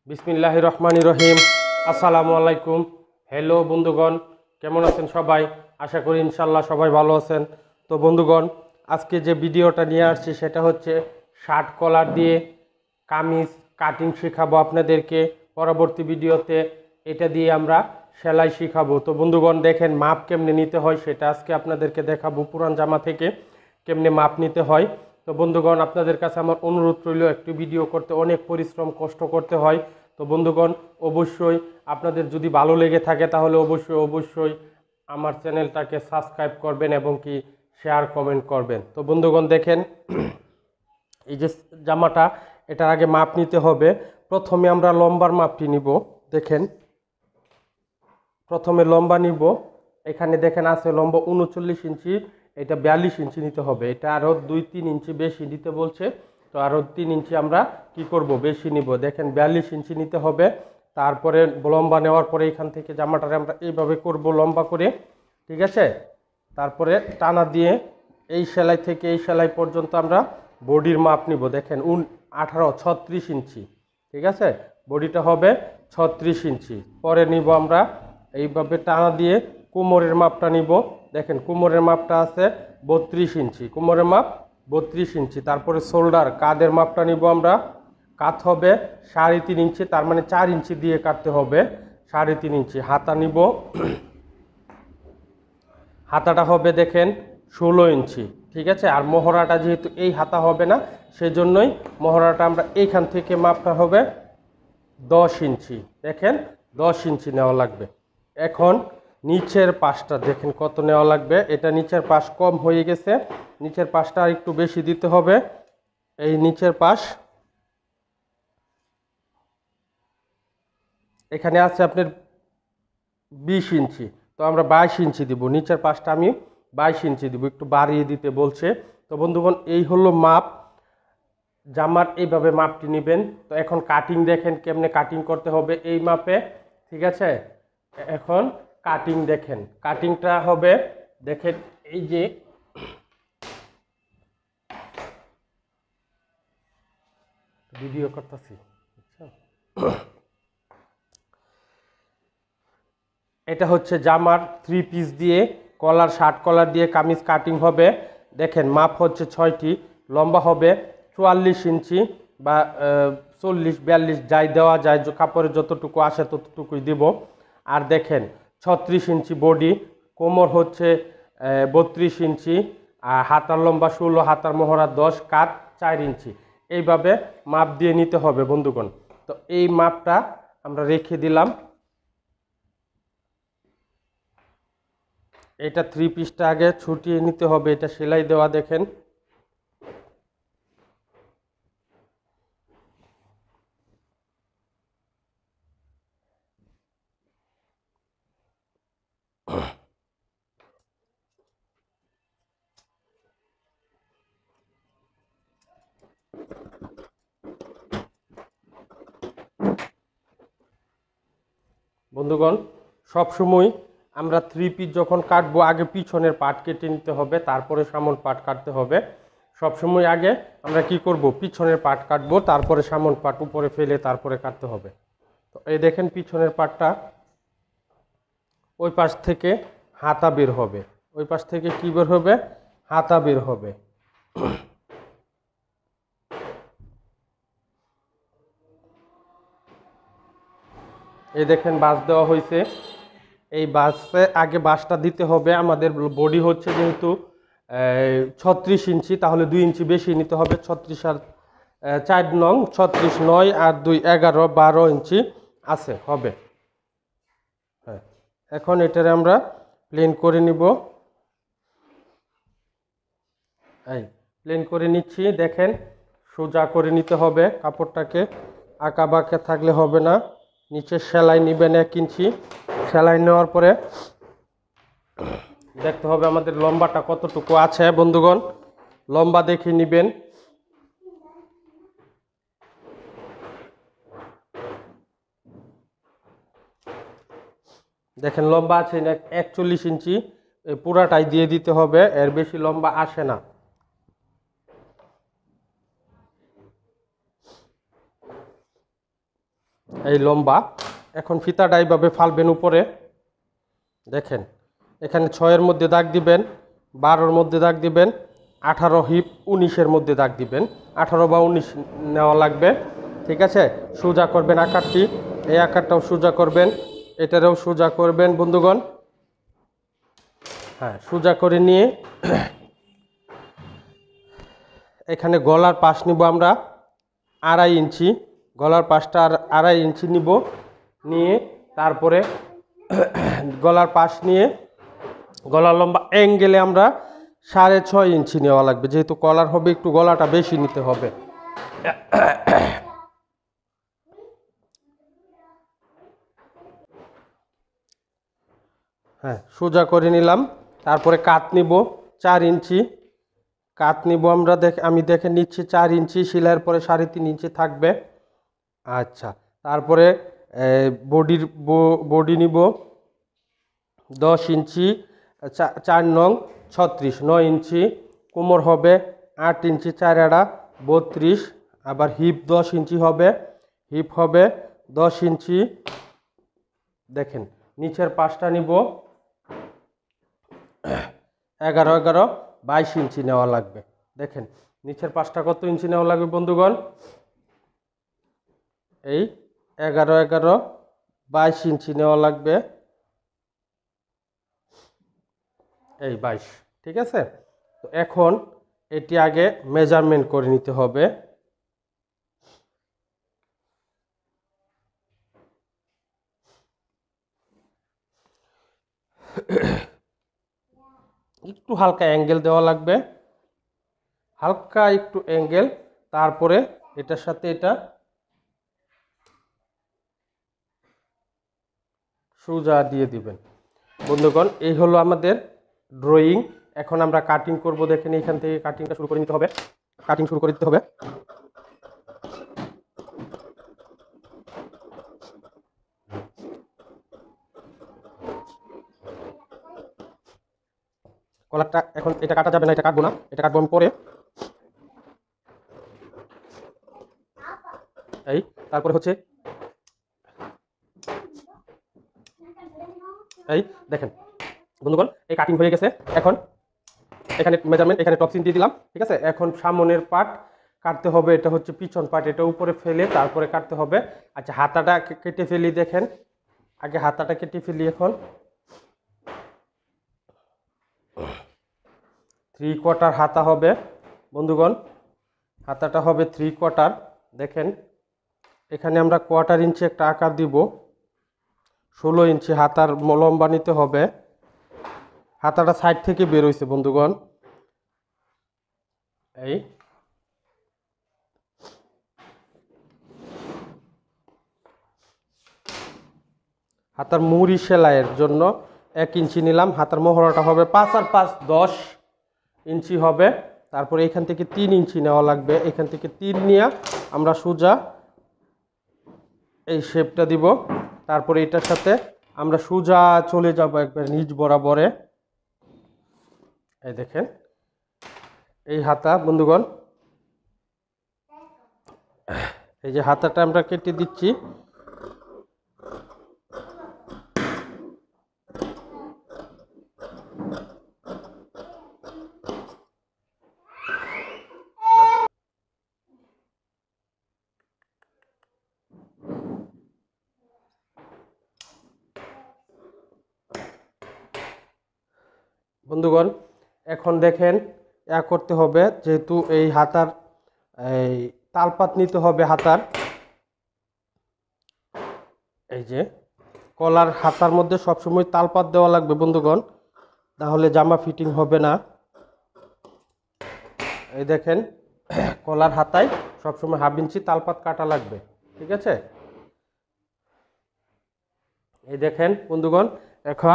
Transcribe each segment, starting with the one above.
বিসমিল্লাহির রহমানির রহিম। আসসালামু আলাইকুম। হ্যালো বন্ধুগণ, কেমন আছেন সবাই? আশা করি ইনশাল্লাহ সবাই ভালো আছেন। তো বন্ধুগণ, আজকে যে ভিডিওটা নিয়ে আসছি সেটা হচ্ছে শার্ট কলার দিয়ে কামিজ কাটিং শেখাবো আপনাদেরকে। পরবর্তী ভিডিওতে এটা দিয়ে আমরা সেলাই শেখাবো। তো বন্ধুগণ দেখেন মাপ কেমনে নিতে হয় সেটা আজকে আপনাদেরকে দেখাবো। পুরান জামা থেকে কেমনে মাপ নিতে হয়। তো বন্ধুগণ, আপনাদের কাছে আমার অনুরোধ রইল, একটু ভিডিও করতে অনেক পরিশ্রম কষ্ট করতে হয়। তো বন্ধুগণ, অবশ্যই আপনাদের যদি ভালো লেগে থাকে তাহলে অবশ্যই আমার চ্যানেলটাকে সাবস্ক্রাইব করবেন এবং কি শেয়ার কমেন্ট করবেন। তো বন্ধুগণ দেখেন, এই যে জামাটা, এটার আগে মাপ নিতে হবে। প্রথমে আমরা লম্বার মাপটি নিব। দেখেন, প্রথমে লম্বা নিব। এখানে দেখেন আছে লম্বা 39 ইঞ্চি, এটা 42 ইঞ্চি নিতে হবে। এটা আরও 2-3 ইঞ্চি বেশি নিতে বলছে, তো আরও 3 ইঞ্চি আমরা কি করব, বেশি নিব। দেখেন 42 ইঞ্চি নিতে হবে। তারপরে লম্বা নেওয়ার পরে এখান থেকে জামাটারে আমরা এইভাবে করব লম্বা করে, ঠিক আছে। তারপরে টানা দিয়ে এই সেলাই থেকে এই সেলাই পর্যন্ত আমরা বডির মাপ নিব। দেখেন 36 ইঞ্চি, ঠিক আছে। বডিটা হবে 36 ইঞ্চি। পরে নিব আমরা এইভাবে টানা দিয়ে কোমরের মাপটা নিব। দেখেন কোমরের মাপটা আছে 32 ইঞ্চি, কোমরের মাপ 32 ইঞ্চি। তারপরে শোল্ডার কাঁধের মাপটা নিব আমরা। কাঁধ হবে 3.5 ইঞ্চি, তার মানে 4 ইঞ্চি দিয়ে কাটতে হবে, 3.5 ইঞ্চি। হাতা নিব, হাতাটা হবে দেখেন 16 ইঞ্চি, ঠিক আছে। আর মহড়াটা যেহেতু এই হাতা হবে না, সেজন্যই মহড়াটা আমরা এইখান থেকে মাপটা হবে 10 ইঞ্চি। দেখেন 10 ইঞ্চি নেওয়া লাগবে। এখন নিচের পাশটা দেখেন কত নেওয়া লাগবে। এটা নিচের পাশ কম হয়ে গেছে, নিচের পাশটা আর একটু বেশি দিতে হবে। এই নিচের পাশ এখানে আছে আপনার 20 ইঞ্চি, তো আমরা 22 ইঞ্চি দিব। নিচের পাশটা আমি 22 ইঞ্চি দিব, একটু বাড়িয়ে দিতে বলছে। তো বন্ধুগণ, এই হলো মাপ জামার। এইভাবে মাপটি নেবেন। তো এখন কাটিং দেখেন কেমনে কাটিং করতে হবে এই মাপে, ঠিক আছে। এখন কাটিং দেখেন, কাটিংটা হবে দেখেন এই যে ভিডিও করতেছি, এটা হচ্ছে জামার 3 পিস দিয়ে কলার, শার্ট কলার দিয়ে কামিজ কাটিং হবে। দেখেন মাপ হচ্ছে 6টি। লম্বা হবে 44 ইঞ্চি বা 40-42 যাই দেওয়া যায়, কাপড়ে যতটুকু আসে ততটুকুই দিব। আর দেখেন 36 ইঞ্চি বডি, কোমর হচ্ছে 32 ইঞ্চি, আর হাতার লম্বা 16, হাতার মহড়া 10, কাঁধ 4 ইঞ্চি। এইভাবে মাপ দিয়ে নিতে হবে বন্ধুগণ। তো এই মাপটা আমরা রেখে দিলাম। এটা 3 পিসটা আগে ছুটিয়ে নিতে হবে, এটা সেলাই দেওয়া দেখেন। বন্ধুগণ, সবসময় আমরা 3 পিস যখন কাটবো আগে পিছনের পার্ট কেটে নিতে হবে, তারপরে সামন পার্ট কাটতে হবে। সবসময় আগে আমরা কি করব, পিছনের পার্ট কাটবো, তারপরে সামন পার্ট উপরে ফেলে তারপরে কাটতে হবে। তো এই দেখেন পিছনের পার্টটা, ওই পাশ থেকে হাতা বের হবে। ওই পাশ থেকে কি বের হবে, হাতা বের হবে। এই দেখেন বাঁশ দেওয়া হয়েছে। এই বাঁশে আগে বাঁশটা দিতে হবে। আমাদের বডি হচ্ছে যেহেতু 36 ইঞ্চি, তাহলে 2 ইঞ্চি বেশি নিতে হবে। 36 আর 4 নং 36, 9 আর 2 11, 12 ইঞ্চি আছে হবে। হ্যাঁ, এখন এটারে আমরা প্লেন করে নিব। এই প্লেন করে নিচ্ছি। দেখেন সোজা করে নিতে হবে কাপড়টাকে, আঁকা বাঁকা থাকলে হবে না। নিচে সেলাই নেবেন 1 ইঞ্চি। সেলাই নেওয়ার পরে দেখতে হবে আমাদের লম্বাটা কতটুকু আছে বন্ধুগণ, লম্বা দেখে নেবেন। দেখেন লম্বা আছে 41 ইঞ্চি, পুরাটাই দিয়ে দিতে হবে, এর বেশি লম্বা আসে না। এই লম্বা। এখন ফিতাটা এইভাবে ফালবেন উপরে, দেখেন এখানে 6-এর মধ্যে দাগ দিবেন, 12-র মধ্যে দাগ দিবেন, 18 হিপ 19-এর মধ্যে দাগ দিবেন। 18 বা 19 নেওয়া লাগবে, ঠিক আছে। সোজা করবেন আকারটি, এই আকারটাও সোজা করবেন, এটারও সোজা করবেন বন্ধুগণ। হ্যাঁ, সোজা করে নিয়ে এখানে গলার পাশ নিব আমরা 2.5 ইঞ্চি, গলার পাশটা আর 2.5 ইঞ্চি নিব, নিয়ে তারপরে গলার পাশ নিয়ে গলার লম্বা অ্যাঙ্গেলে আমরা 6.5 ইঞ্চি নেওয়া লাগবে, যেহেতু কলার হবে একটু গলাটা বেশি নিতে হবে। হ্যাঁ, সোজা করে নিলাম। তারপরে কাত নিব 4 ইঞ্চি, কাত নিব আমরা, আমি দেখে নিচ্ছি 4 ইঞ্চি, সেলাইয়ের পরে 3.5 ইঞ্চি থাকবে। আচ্ছা, তারপরে বডি নিব 10 ইঞ্চি, 4 নং 36, 9 ইঞ্চি। কোমর হবে 8 ইঞ্চি 4 আড়া 32, আবার হিপ 10 ইঞ্চি হবে, হিপ হবে 10 ইঞ্চি। দেখেন নিচের পাশটা নিব 11 22 ইঞ্চি নেওয়া লাগবে। দেখেন নিচের পাশটা কত ইঞ্চি নেওয়া লাগবে বন্ধুগণ, এই 11 22 ইঞ্চি নেওয়া লাগবে, এই 22, ঠিক আছে। তো এখন এটি আগে মেজারমেন্ট করে নিতে হবে। একটু হালকা অ্যাঙ্গেল দেওয়া লাগবে, হালকা একটু অ্যাঙ্গেল, তারপরে এটার সাথে এটা সোজা দিয়ে দিবেন বন্ধুগণ। এই হলো আমাদের ড্রয়িং। এখন আমরা কাটিং করব, দেখেন এখান থেকে কাটিংটা শুরু করে নিতে হবে, কাটিং শুরু করে দিতে হবে। কলারটা এখন এটা কাটা যাবে না, এটা কাটবো না, এটা কাটবো আমি পরে। এই তারপরে হচ্ছে এই দেখেন বন্ধুগণ, এই কাটিং হয়ে গেছে। এখন এখানে মেজারমেন্ট, এখানে টপসিন দিয়ে দিলাম, ঠিক আছে। এখন সামনের পার্ট কাটতে হবে, এটা হচ্ছে পিছন পার্ট, এটা উপরে ফেলে তারপরে কাটতে হবে। আচ্ছা, হাতাটা কেটে ফেলি, দেখেন আগে হাতাটা কেটে ফেলি। এখন 3/4 হাতা হবে বন্ধুগণ, হাতাটা হবে 3/4। দেখেন এখানে আমরা 1/4 ইঞ্চি একটা আকার দিব, 16 ইঞ্চি হাতার লম্বা নিতে হবে। হাতাটা সাইড থেকে বের হইছে বন্ধুগণ, এই হাতার মুহুরি সেলাইয়ের জন্য 1 ইঞ্চি নিলাম। হাতার মহড়াটা হবে 5 আর 5 10 ইঞ্চি হবে। তারপরে এখান থেকে 3 ইঞ্চি নেওয়া লাগবে, এখান থেকে 3 নিয়ে আমরা সোজা এই শেপটা দিব। তারপরে এটার সাথে আমরা সোজা চলে যাব একবার নিচ বরাবরে। এই দেখেন এই হাতা বন্ধুগণ, এই যে হাতাটা আমরা কেটে দিচ্ছি। বন্ধুগণ এখন দেখেন করতে হবে, যেহেতু এই হাতার এই তালপাত নিতে হবে হাতার, এই যে কলার হাতার মধ্যে সবসময় তালপাত দেওয়া লাগবে বন্ধুগণ, তাহলে জামা ফিটিং হবে না। এই দেখেন কলার হাতায় সবসময় 1/2 ইঞ্চি তালপাত কাটা লাগবে, ঠিক আছে। এই দেখেন বন্ধুগণ, এখন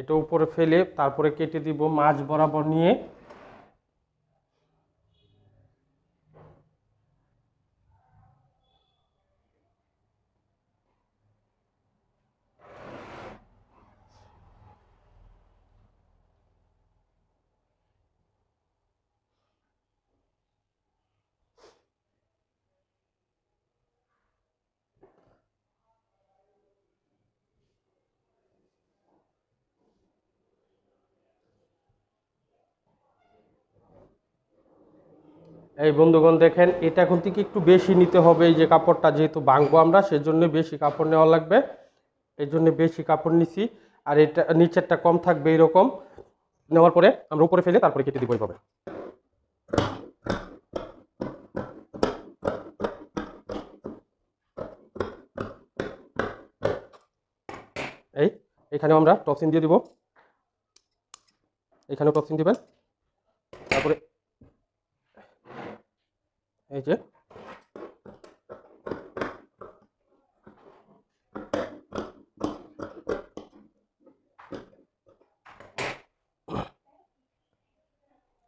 এটা উপরে ফেলে তারপরে কেটে দিব মাঝ বরাবর নিয়ে। এই বন্ধুগণ দেখেন, এটা এখন থেকে একটু বেশি নিতে হবে। এই যে কাপড়টা যেহেতু ভাঙবো আমরা, সেজন্য বেশি কাপড় নেওয়া লাগবে। এই জন্য বেশি কাপড় নিছি। আর এটা নিচেরটা কম থাকবে, এরকম নেওয়ার পরে আমরা উপরে ফেলে তারপরে কেটে দিব এইভাবে। এখানেও আমরা টপসিন দিয়ে দিব, এখানেও টপসিন দিবেন। তারপরে এই যে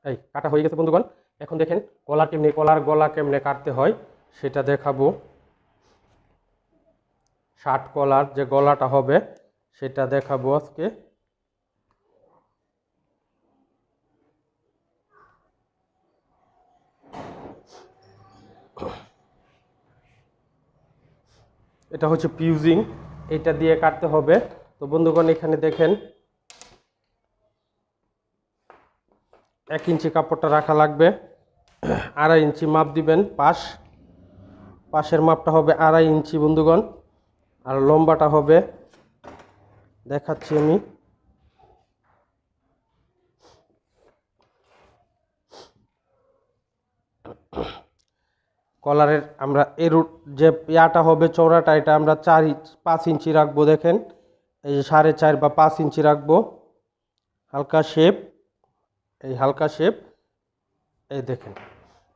এই কাটা হয়ে গেছে বন্ধুগণ। এখন দেখেন কলার গলা কেমনে কাটতে হয় সেটা দেখাবো। শার্ট কলার যে গলাটা হবে সেটা দেখাবো আজকে। এটা হচ্ছে পিউজিং, এটা দিয়ে কাটতে হবে। তো বন্ধুগণ এখানে দেখেন 1 ইঞ্চি কাপড়টা রাখা লাগবে, 2.5 ইঞ্চি মাপ দিবেন। পাশের মাপটা হবে 2.5 ইঞ্চি বন্ধুগণ, আর লম্বাটা হবে, দেখাচ্ছি আমি। কলারের আমরা এর যে ইয়াটা হবে চওড়াটা, এটা আমরা 5 ইঞ্চি রাখবো। দেখেন এই যে 4.5 বা 5 ইঞ্চি রাখবো। হালকা শেপ, এই হালকা শেপ, এই দেখেন।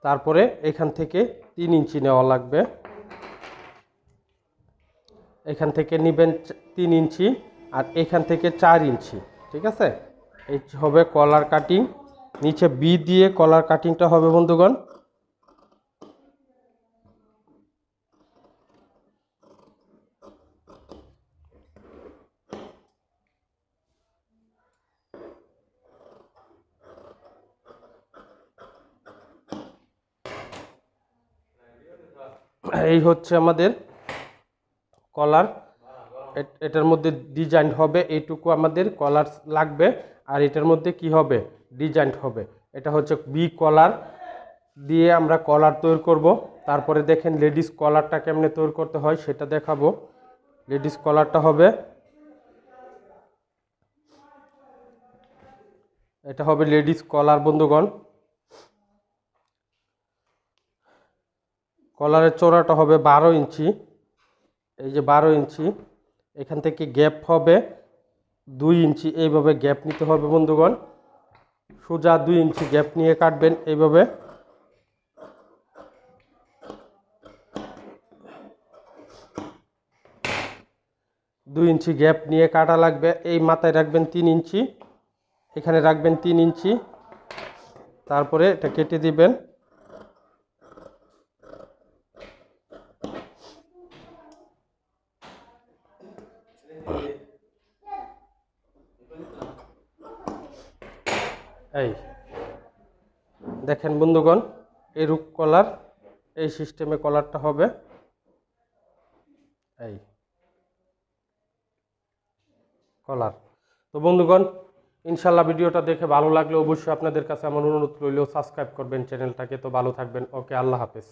তারপরে এখান থেকে 3 ইঞ্চি নেওয়া লাগবে। এখান থেকে নেবেন 3 ইঞ্চি, আর এখান থেকে 4 ইঞ্চি। ঠিক আছে, এই হবে কলার কাটিং। নিচে বি দিয়ে কলার কাটিংটা হবে বন্ধুগণ। এই হচ্ছে আমাদের কলার। এটার মধ্যে ডিজাইন হবে, এইটুকু আমাদের কলার লাগবে। আর এটার মধ্যে কি হবে, ডিজাইন হবে। এটা হচ্ছে বি কলার দিয়ে আমরা কলার তৈরি করব। তারপরে দেখেন লেডিস কলারটা কেমনে তৈরি করতে হয় সেটা দেখাবো। লেডিস কলারটা হবে, এটা হবে লেডিস কলার বন্ধুগণ। কলারের চওড়াটা হবে 12 ইঞ্চি, এই যে 12 ইঞ্চি। এখান থেকে গ্যাপ হবে 2 ইঞ্চি, এইভাবে গ্যাপ নিতে হবে বন্ধুগণ। সোজা 2 ইঞ্চি গ্যাপ নিয়ে কাটবেন এইভাবে। দুই ইঞ্চি গ্যাপ নিয়ে কাটা লাগবে। এই মাথায় রাখবেন 3 ইঞ্চি, এখানে রাখবেন 3 ইঞ্চি। তারপরে এটা কেটে দিবেন। এই দেখেন বন্ধুগণ, এরূপ কলার, এই সিস্টেমে কলারটা হবে। এই কলার। তো বন্ধুগণ ইনশাল্লাহ ভিডিওটা দেখে ভালো লাগলে অবশ্যই আপনাদের কাছে আমার অনুরোধ রইল, সাবস্ক্রাইব করবেন চ্যানেলটাকে। তো ভালো থাকবেন, ওকে, আল্লাহ হাফেজ।